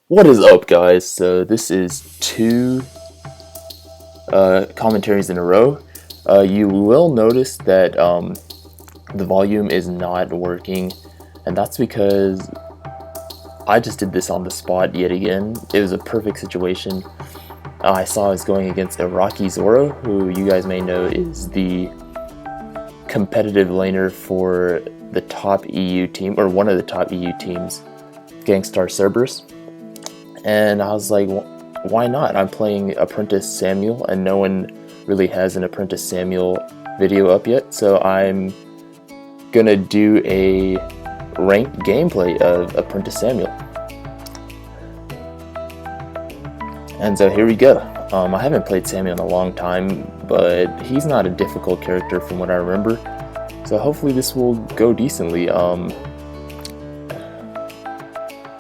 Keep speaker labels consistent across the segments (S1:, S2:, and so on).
S1: What is up, guys? So this is two commentaries in a row. You will notice that the volume is not working, and that's because I just did this on the spot yet again. It was a perfect situation. I saw I was going against IraqiZorro, who you guys may know is the competitive laner for the top EU team, or one of the top EU teams, Gankstars Cerberus. And I was like, why not? I'm playing Apprentice Samuel, and no one really has an Apprentice Samuel video up yet, so I'm gonna do a ranked gameplay of Apprentice Samuel. And so here we go. I haven't played Samuel in a long time, but he's not a difficult character from what I remember, so hopefully this will go decently.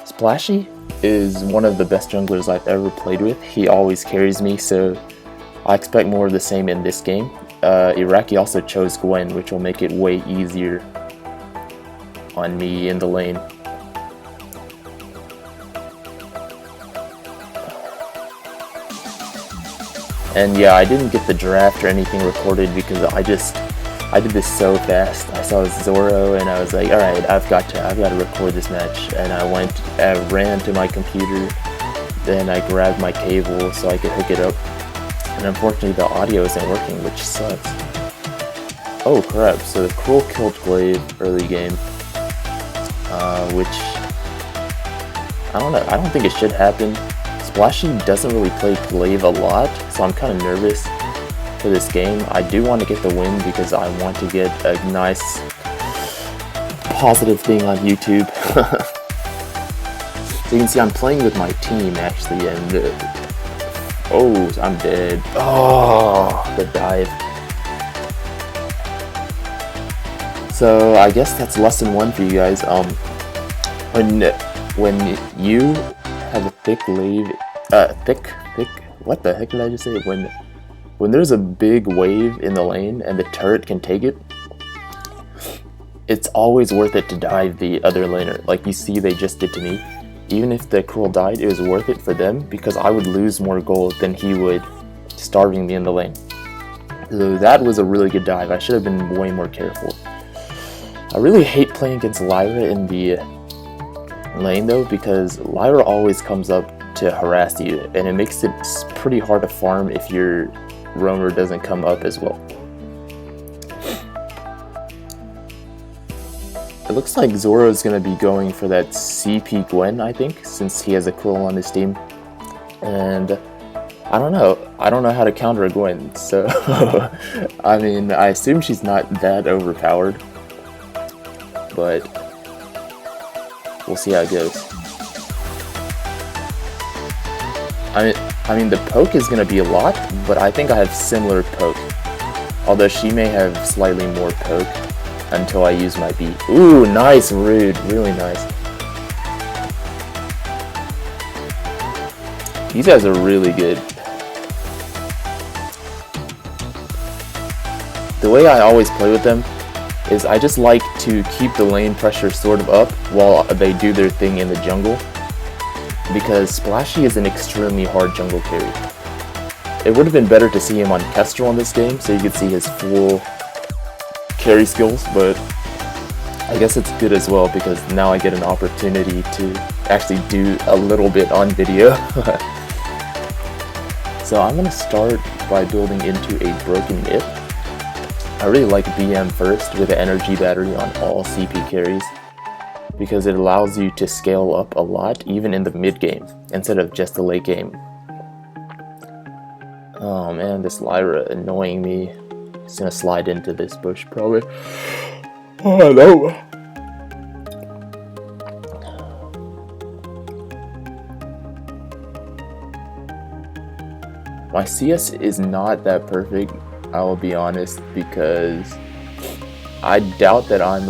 S1: Splashy is one of the best junglers I've ever played with. He always carries me, so I expect more of the same in this game. Iraqi also chose Gwen, which will make it way easier on me in the lane. And yeah, I didn't get the draft or anything recorded because I did this so fast. I saw Zorro and I was like, alright, I've got to record this match. And I ran to my computer, then I grabbed my cable so I could hook it up. And unfortunately the audio isn't working, which sucks. Oh crap, so the Cruel killed Glaive early game. Which, I don't know, I don't think it should happen. Splashy doesn't really play Glaive a lot, so I'm kind of nervous for this game. I do want to get the win because I want to get a nice positive thing on YouTube. So you can see I'm playing with my team actually, and oh, I'm dead. Oh, the dive. So I guess that's lesson one for you guys. When you have a thick glaive, what the heck did I just say? When there's a big wave in the lane and the turret can take it, it's always worth it to dive the other laner. Like you see they just did to me. Even if the Cruel died, it was worth it for them because I would lose more gold than he would starving me in the lane. So that was a really good dive. I should have been way more careful. I really hate playing against Lyra in the lane though, because Lyra always comes up to harass you, and it makes it pretty hard to farm if your roamer doesn't come up as well. It looks like Zorro is going to be going for that CP Gwen, I think, since he has a Cruel on his team. And I don't know how to counter a Gwen, so I mean, I assume she's not that overpowered, but we'll see how it goes. I mean, the poke is going to be a lot, but I think I have similar poke. Although she may have slightly more poke until I use my B. Ooh, nice Rude. Really nice. These guys are really good. The way I always play with them is I just like to keep the lane pressure sort of up while they do their thing in the jungle, because Splashy is an extremely hard jungle carry. It would have been better to see him on Kestrel in this game so you could see his full carry skills, but I guess it's good as well because now I get an opportunity to actually do a little bit on video. So I'm going to start by building into a broken mid. I really like BM first with the energy battery on all CP carries, because it allows you to scale up a lot even in the mid game instead of just the late game. Oh man, this Lyra annoying me. He's gonna slide into this bush probably. Oh hello. My CS is not that perfect, I will be honest, because I doubt that I'm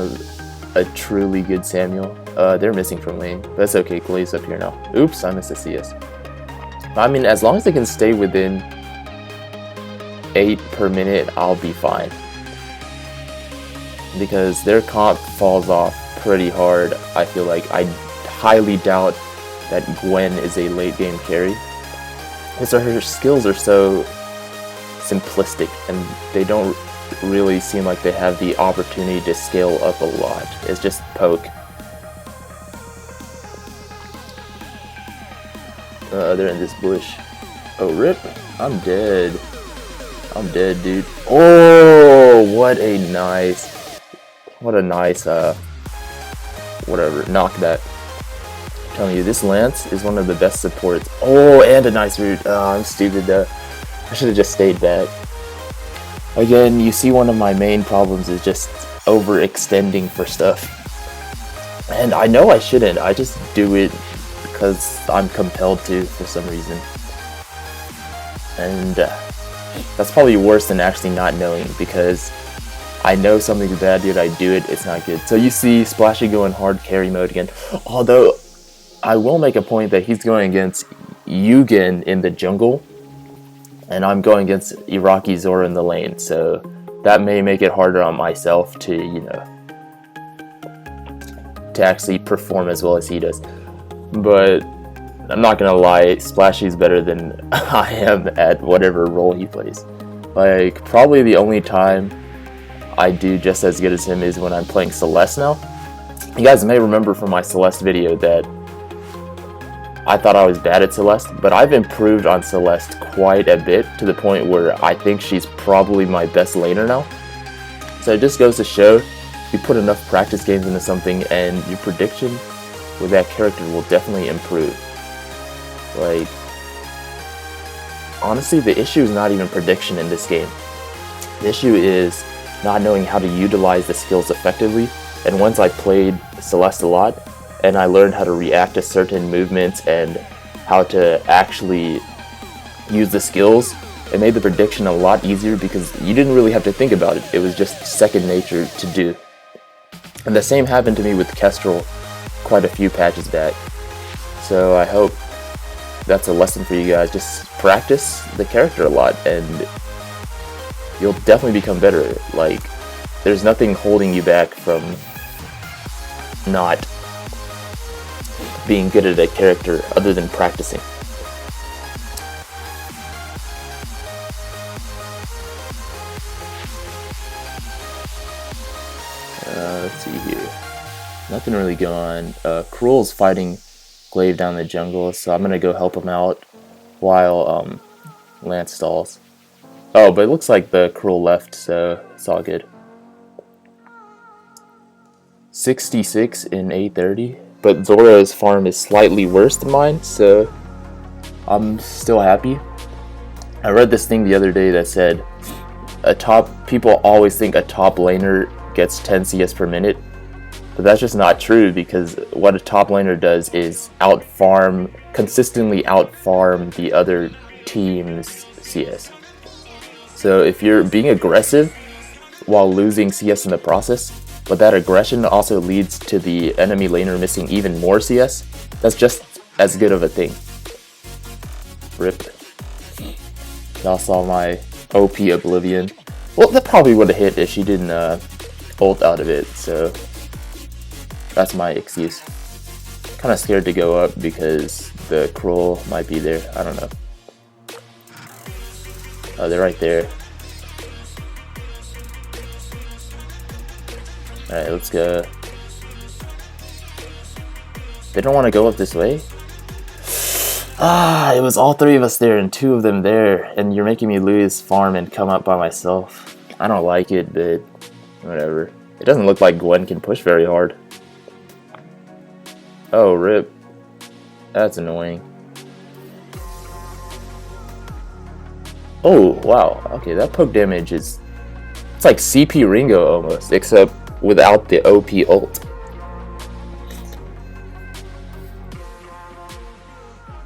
S1: a truly good Samuel. They're missing from lane. That's okay, Glaive's up here now. Oops, I missed a CS. I mean, as long as they can stay within 8 per minute, I'll be fine. Because their comp falls off pretty hard, I feel like. I highly doubt that Gwen is a late game carry. And so her skills are so simplistic, and they don't really seem like they have the opportunity to scale up a lot. It's just poke. They're in this bush. Oh, rip. I'm dead. I'm dead, dude. Oh, what a nice, whatever, knockback. I'm telling you, this Lance is one of the best supports. Oh, and a nice root. Oh, I'm stupid though. I should have just stayed back. Again, you see one of my main problems is just overextending for stuff. And I know I shouldn't, I just do it because I'm compelled to for some reason. And that's probably worse than actually not knowing, because I know something's bad, yet I do it, it's not good. So you see Splashy going hard carry mode again. Although, I will make a point that he's going against Yugen in the jungle, and I'm going against IraqiZorro in the lane, so that may make it harder on myself to, you know, to actually perform as well as he does. But I'm not gonna lie, Splashy's better than I am at whatever role he plays. Like, probably the only time I do just as good as him is when I'm playing Celeste now. You guys may remember from my Celeste video that I thought I was bad at Celeste, but I've improved on Celeste quite a bit, to the point where I think she's probably my best laner now. So it just goes to show, you put enough practice games into something and your prediction with that character will definitely improve. Like, honestly, the issue is not even prediction in this game. The issue is not knowing how to utilize the skills effectively. And once I played Celeste a lot, and I learned how to react to certain movements and how to actually use the skills, it made the prediction a lot easier because you didn't really have to think about it. It was just second nature to do. And the same happened to me with Kestrel quite a few patches back. So I hope that's a lesson for you guys. Just practice the character a lot and you'll definitely become better. Like, there's nothing holding you back from not being good at a character other than practicing. Let's see here. Nothing really going on. Cruel's fighting Glaive down the jungle, so I'm gonna go help him out while Lance stalls. Oh, but it looks like the Cruel left, so it's all good. 66 in 830, but Zorro's farm is slightly worse than mine, so I'm still happy. I read this thing the other day that said people always think a top laner gets 10 CS per minute, but that's just not true, because what a top laner does is consistently out-farm the other team's CS. So if you're being aggressive while losing CS in the process, but that aggression also leads to the enemy laner missing even more CS, that's just as good of a thing. Rip. Y'all saw my OP Oblivion. Well, that probably would have hit if she didn't ult out of it, so that's my excuse. Kind of scared to go up because the Cruel might be there. I don't know. Oh, they're right there. Alright, let's go. They don't want to go up this way? Ah, it was all three of us there and two of them there, and you're making me lose farm and come up by myself. I don't like it, but whatever. It doesn't look like Gwen can push very hard. Oh, rip. That's annoying. Oh, wow. Okay, that poke damage is... It's like CP Ringo almost, except without the OP ult.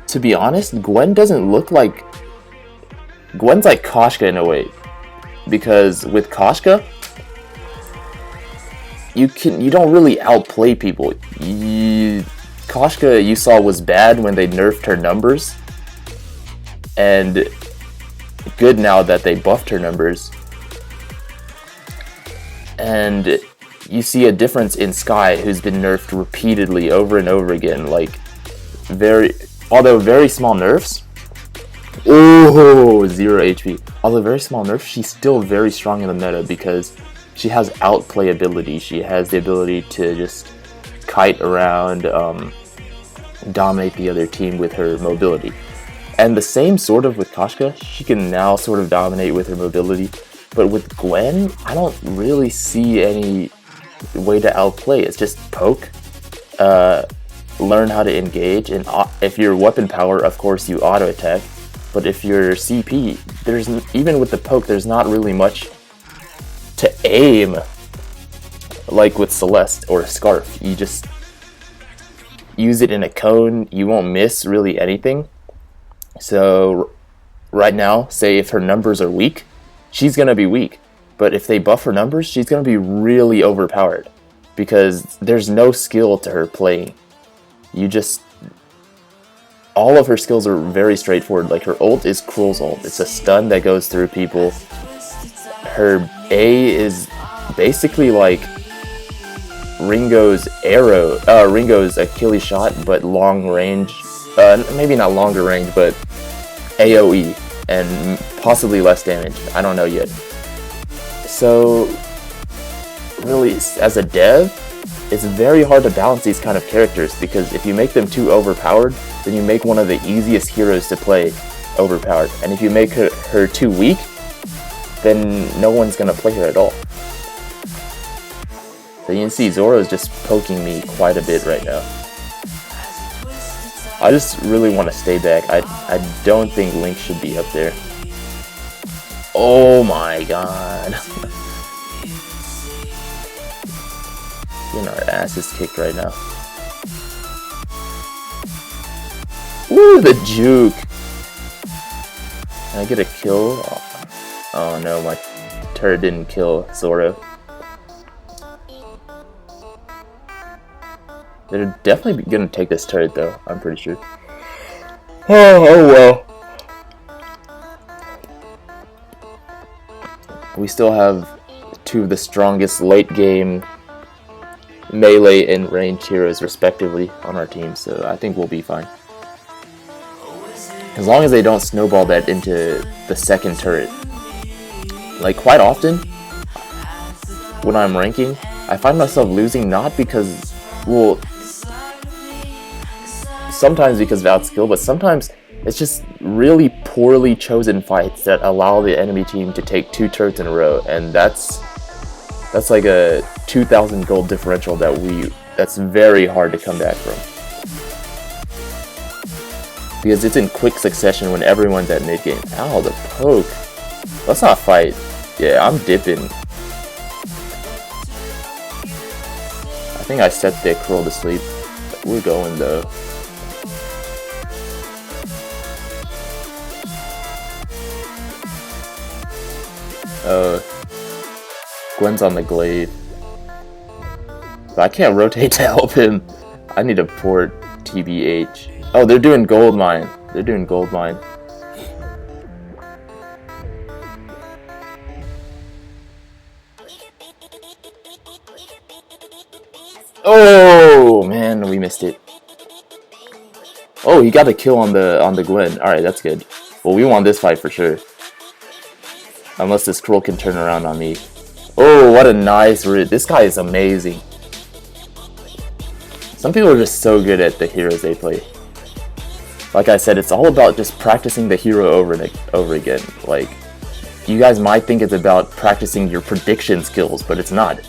S1: To be honest, Gwen doesn't look like... Gwen's like Koshka in a way. Because with Koshka, you don't really outplay people. Koshka, you saw, was bad when they nerfed her numbers, and good now that they buffed her numbers. And you see a difference in Sky, who's been nerfed repeatedly over and over again. Like, although very small nerfs. Oh, 0 HP. Although very small nerfs, she's still very strong in the meta because she has outplay ability. She has the ability to just kite around, dominate the other team with her mobility. And the same sort of with Koshka, she can now sort of dominate with her mobility. But with Gwen, I don't really see any way to outplay. It's just poke, learn how to engage, and if you're weapon power, of course you auto attack. But if you're CP, even with the poke, there's not really much to aim like with Celeste or Scarf. You just use it in a cone, you won't miss really anything. So right now, say if her numbers are weak, she's gonna be weak. But if they buff her numbers, she's gonna be really overpowered because there's no skill to her playing. All of her skills are very straightforward. Like her ult is Cruel's ult. It's a stun that goes through people. Her A is basically like Ringo's arrow, Ringo's Achilles shot, but long range. Maybe not longer range, but AoE and possibly less damage. I don't know yet. So really, as a dev, it's very hard to balance these kind of characters because if you make them too overpowered, then you make one of the easiest heroes to play overpowered. And if you make her too weak, then no one's gonna play her at all. So you can see Zorro is just poking me quite a bit right now. I just really want to stay back. I don't think Link should be up there. Oh my god. Getting our asses kicked right now. Woo, the juke! Can I get a kill? Oh no, my turret didn't kill Zorro. They're definitely gonna take this turret though, I'm pretty sure. Oh well. We still have two of the strongest late game melee and ranged heroes respectively on our team, so I think we'll be fine. As long as they don't snowball that into the second turret. Like quite often, when I'm ranking, I find myself losing not because, well, sometimes because of outskill, but sometimes it's just really poorly chosen fights that allow the enemy team to take 2 turrets in a row, and that's like a 2,000 gold differential that's very hard to come back from. Because it's in quick succession when everyone's at mid game. Ow, the poke. Let's not fight. Yeah, I'm dipping. I think I set the Curl to sleep. We're going though. Gwen's on the glaive. But I can't rotate to help him. I need a port, TBH. Oh, they're doing gold mine. They're doing gold mine. Oh man, we missed it. Oh, he got a kill on the Gwen. All right, that's good. Well, we won this fight for sure. Unless this Skrull can turn around on me. Oh, what a nice route. This guy is amazing. Some people are just so good at the heroes they play. Like I said, it's all about just practicing the hero over and over again. Like, you guys might think it's about practicing your prediction skills, but it's not.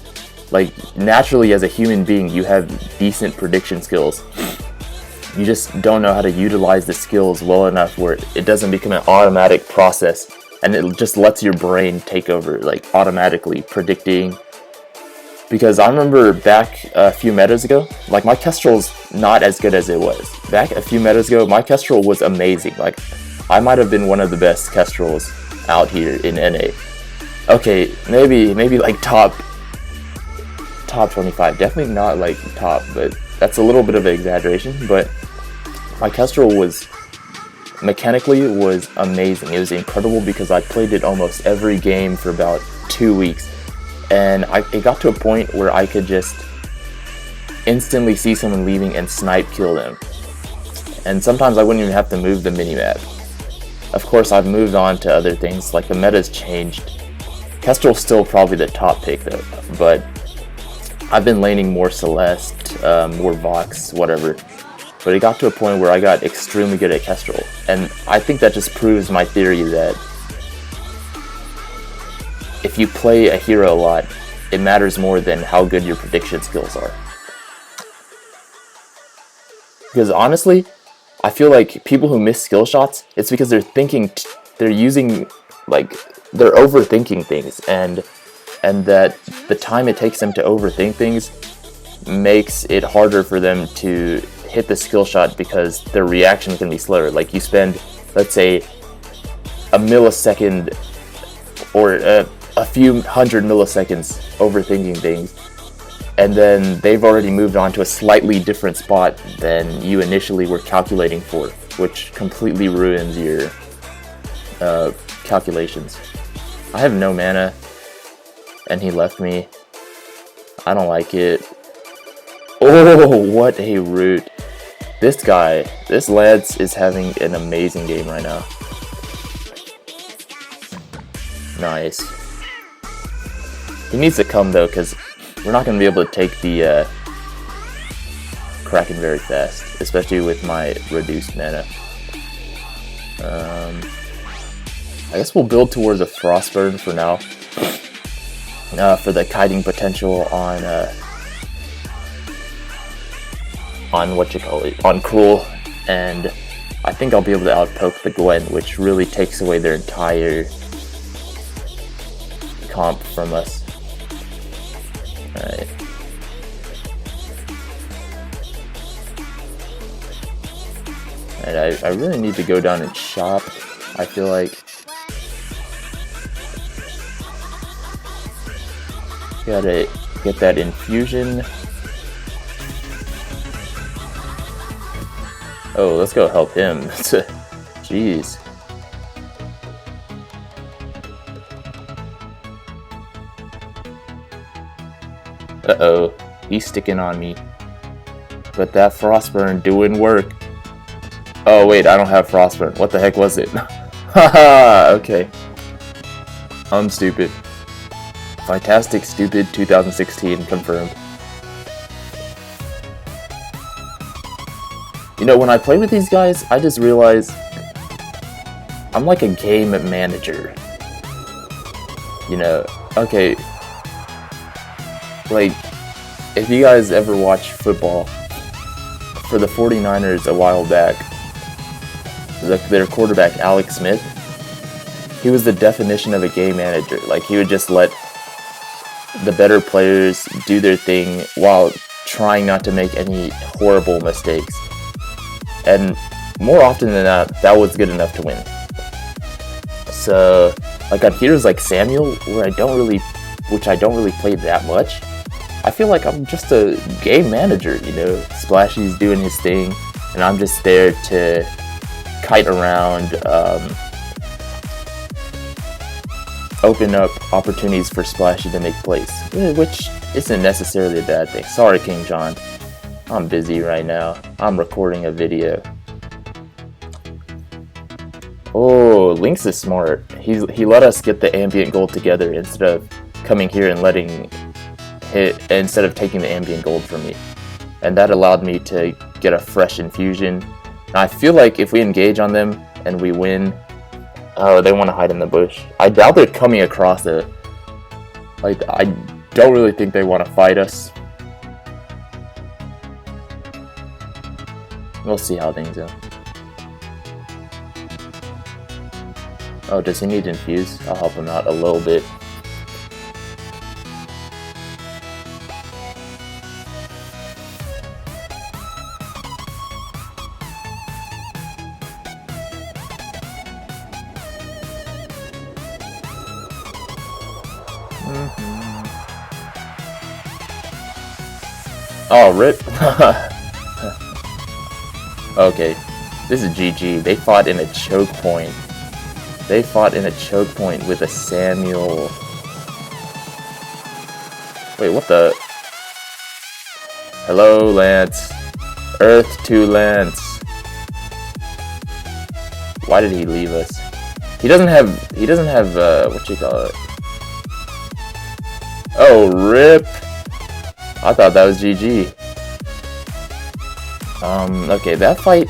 S1: Like, naturally as a human being, you have decent prediction skills. You just don't know how to utilize the skills well enough where it doesn't become an automatic process. And it just lets your brain take over, like, automatically predicting. Because I remember back a few metas ago, like, my Kestrel's not as good as it was. Back a few metas ago, my Kestrel was amazing. Like, I might have been one of the best Kestrels out here in NA. Okay, maybe like top 25. Definitely not like top, but that's a little bit of an exaggeration. But my Kestrel was mechanically was amazing. It was incredible because I played it almost every game for about 2 weeks, and it got to a point where I could just instantly see someone leaving and snipe kill them. And sometimes I wouldn't even have to move the minimap. Of course, I've moved on to other things, like the meta's changed. Kestrel's still probably the top pick though, but I've been laning more Celeste, more Vox, whatever. But it got to a point where I got extremely good at Kestrel, and I think that just proves my theory that if you play a hero a lot, it matters more than how good your prediction skills are. Because honestly, I feel like people who miss skill shots, it's because they're overthinking things, and that the time it takes them to overthink things makes it harder for them to hit the skill shot because their reaction can be slower. Like you spend, let's say, a millisecond or a few hundred milliseconds overthinking things, and then they've already moved on to a slightly different spot than you initially were calculating for, which completely ruins your calculations. I have no mana, and he left me. I don't like it. Oh, what a root. This guy, this Lance is having an amazing game right now. Nice. He needs to come though, because we're not going to be able to take the Kraken very fast, especially with my reduced mana. I guess we'll build towards a Frostburn for now, for the kiting potential on on Cruel, and I think I'll be able to outpoke the Gwen, which really takes away their entire comp from us. Alright. And I really need to go down and shop, I feel like. Gotta get that infusion. Oh, let's go help him. Jeez. Uh-oh, he's sticking on me. But that Frostburn doing work. Oh wait, I don't have Frostburn. What the heck was it? Haha, okay. I'm stupid. Fightastic stupid 2016 confirmed. You know, when I play with these guys, I just realize I'm like a game manager. You know, okay. Like, if you guys ever watch football, for the 49ers a while back, their quarterback, Alex Smith, he was the definition of a game manager. Like, he would just let the better players do their thing while trying not to make any horrible mistakes. And more often than not, that was good enough to win. So, like on heroes like Samuel, which I don't really play that much, I feel like I'm just a game manager, you know. Splashy's doing his thing, and I'm just there to kite around, open up opportunities for Splashy to make plays, which isn't necessarily a bad thing. Sorry, King John. I'm busy right now. I'm recording a video. Oh, Lynx is smart. He let us get the ambient gold together instead of coming here and instead of taking the ambient gold from me. And that allowed me to get a fresh infusion. Now, I feel like if we engage on them and we win, oh, they want to hide in the bush. I doubt they're coming across it. Like, I don't really think they want to fight us. We'll see how things go. Oh, does he need to infuse? I'll help him out a little bit. Oh, rip. Okay, this is GG. They fought in a choke point. They fought in a choke point with a Samuel. Wait, what the? Hello, Lance. Earth to Lance. Why did he leave us? He doesn't have what you call it? Oh, rip. I thought that was GG. Okay, that fight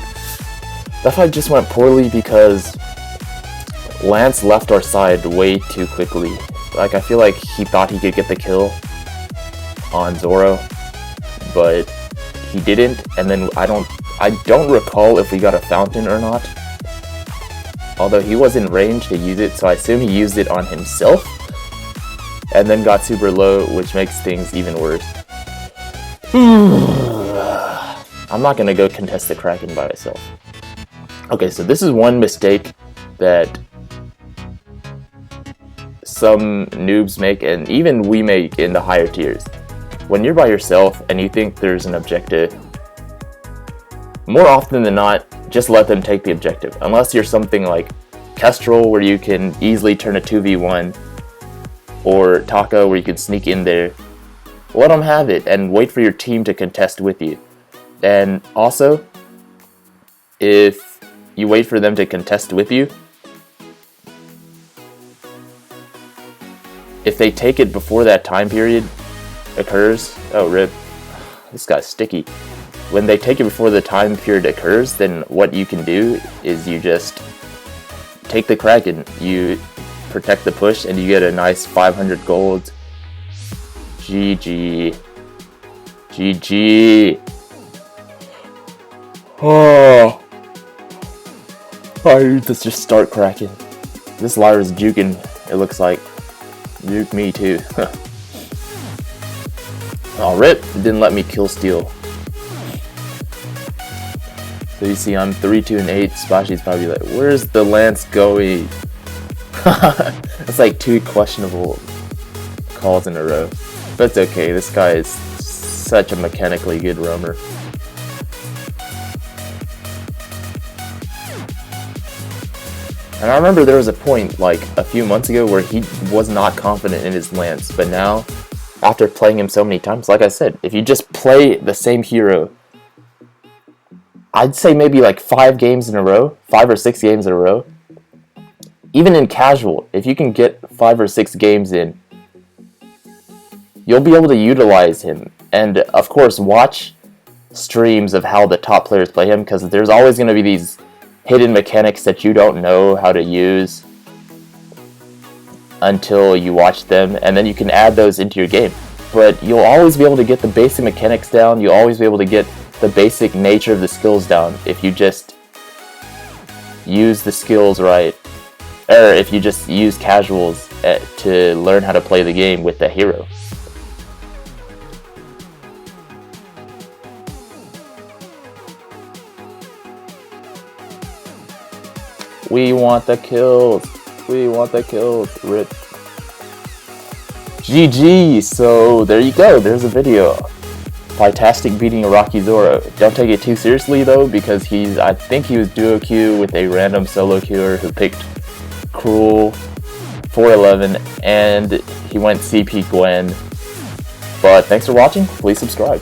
S1: just went poorly because Lance left our side way too quickly. Like, I feel like he thought he could get the kill on Zorro, but he didn't, and then I don't recall if we got a fountain or not. Although he was in range to use it, so I assume he used it on himself, and then got super low, which makes things even worse. I'm not gonna go contest the Kraken by myself. Okay, so this is one mistake that some noobs make, and even we make in the higher tiers. When you're by yourself and you think there's an objective, more often than not, just let them take the objective. Unless you're something like Kestrel, where you can easily turn a 2v1, or Taco, where you can sneak in there. Let them have it and wait for your team to contest with you. And also, if you wait for them to contest with you, if they take it before that time period occurs, oh rip, this guy's sticky. When they take it before the time period occurs, then what you can do is you just take the Kraken, you protect the push, and you get a nice 500 gold. GG. GG. Oh. Let's just start Kraken. This Lyra's juking, it looks like. Juke me too. Oh, rip. It didn't let me kill steal. So you see, I'm 3, 2, and 8. Splashy's probably like, where's the Lance going? That's like 2 questionable calls in a row. But it's okay, this guy is such a mechanically good roamer. And I remember there was a point, like, a few months ago where he was not confident in his Lance. But now, after playing him so many times, like I said, if you just play the same hero, I'd say maybe like 5 games in a row, 5 or 6 games in a row. Even in casual, if you can get 5 or 6 games in, you'll be able to utilize him. And of course, watch streams of how the top players play him, because there's always going to be these hidden mechanics that you don't know how to use until you watch them, and then you can add those into your game. But you'll always be able to get the basic mechanics down, you'll always be able to get the basic nature of the skills down if you just use the skills right, or if you just use casuals to learn how to play the game with the hero. We want the kills. We want the kills. Rip. GG. So there you go. There's a video. Fightastic beating IraqiZorro. Don't take it too seriously though, because I think he was duo queue with a random solo queuer who picked Cruel 411, and he went CP Gwen. But thanks for watching. Please subscribe.